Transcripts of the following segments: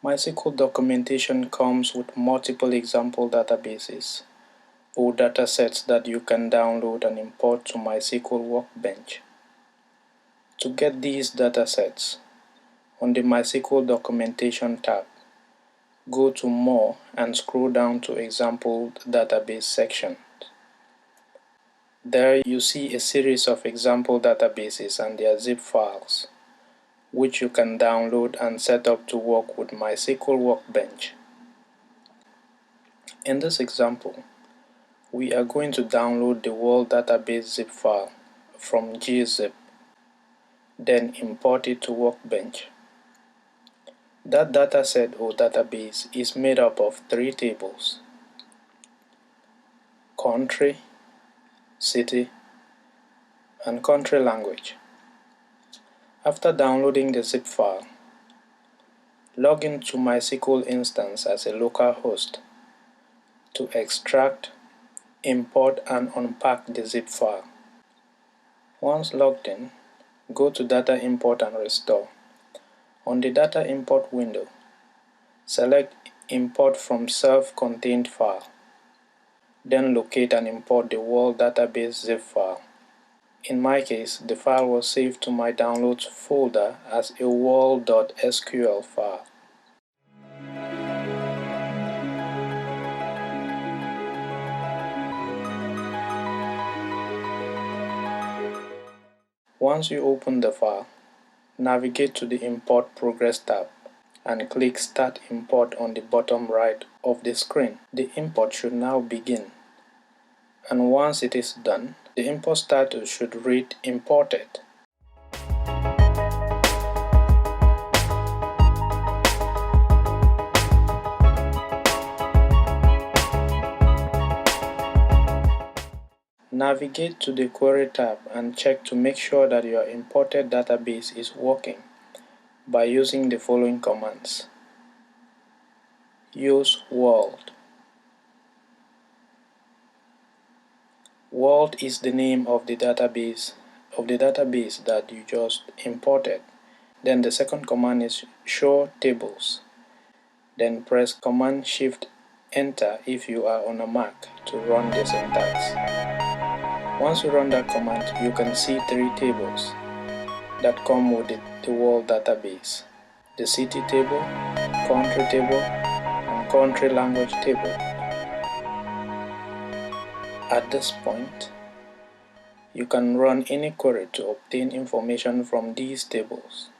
MySQL documentation comes with multiple example databases or datasets that you can download and import to MySQL Workbench. To get these datasets, on the MySQL Documentation tab, go to More and scroll down to Example Database section. There you see a series of example databases and their zip files, which you can download and set up to work with MySQL Workbench. In this example, we are going to download the world database zip file from gzip, then import it to Workbench. That dataset or database is made up of 3 tables: country, city, and country language. After downloading the zip file, log into MySQL instance as a local host to extract, import, and unpack the zip file. Once logged in, go to Data Import and Restore. On the Data Import window, select Import from Self-Contained File. Then locate and import the world database zip file. In my case, the file was saved to my Downloads folder as a world.sql file. Once you open the file, navigate to the Import Progress tab and click Start Import on the bottom right of the screen. The import should now begin, and once it is done, the import status should read Imported. Navigate to the Query tab and check to make sure that your imported database is working by using the following commands. Use world. World is the name of the database that you just imported. Then the second command is show tables. Then press Command Shift Enter if you are on a Mac to run the syntax. Once you run that command, you can see 3 tables that come with the world database: the city table, country table, and country language table. At this point, you can run any query to obtain information from these tables.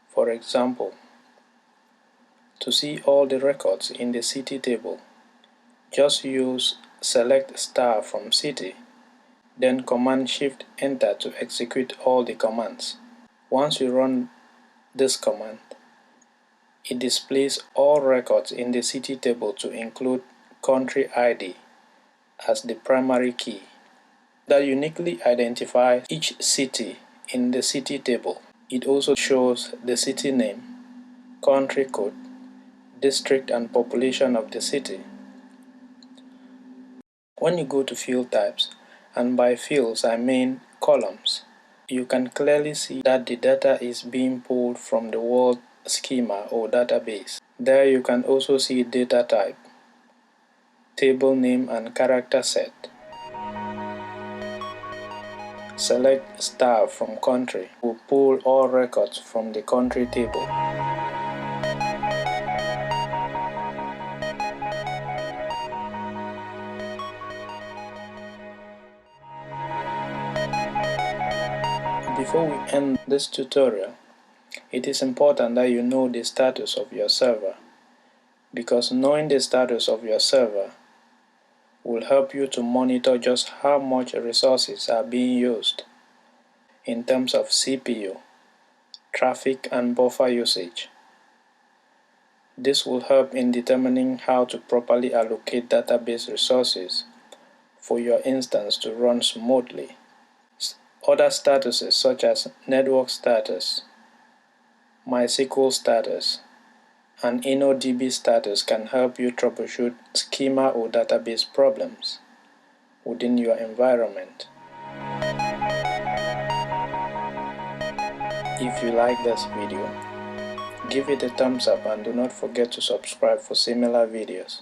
For example, to see all the records in the city table, just use Select Star from City, then Command Shift Enter to execute all the commands. Once you run this command, it displays all records in the city table to include country ID as the primary key that uniquely identifies each city in the city table. It also shows the city name, country code, district and population of the city. When you go to field types, and by fields I mean columns, you can clearly see that the data is being pulled from the world schema or database. There you can also see data type, table name and character set. Select Star from Country will pull all records from the country table. Before we end this tutorial, it is important that you know the status of your server, because knowing the status of your server will help you to monitor just how much resources are being used in terms of CPU, traffic, and buffer usage. This will help in determining how to properly allocate database resources for your instance to run smoothly. Other statuses such as network status, MySQL status, and InnoDB status can help you troubleshoot schema or database problems within your environment. If you like this video, Give it a thumbs up and do not forget to subscribe for similar videos.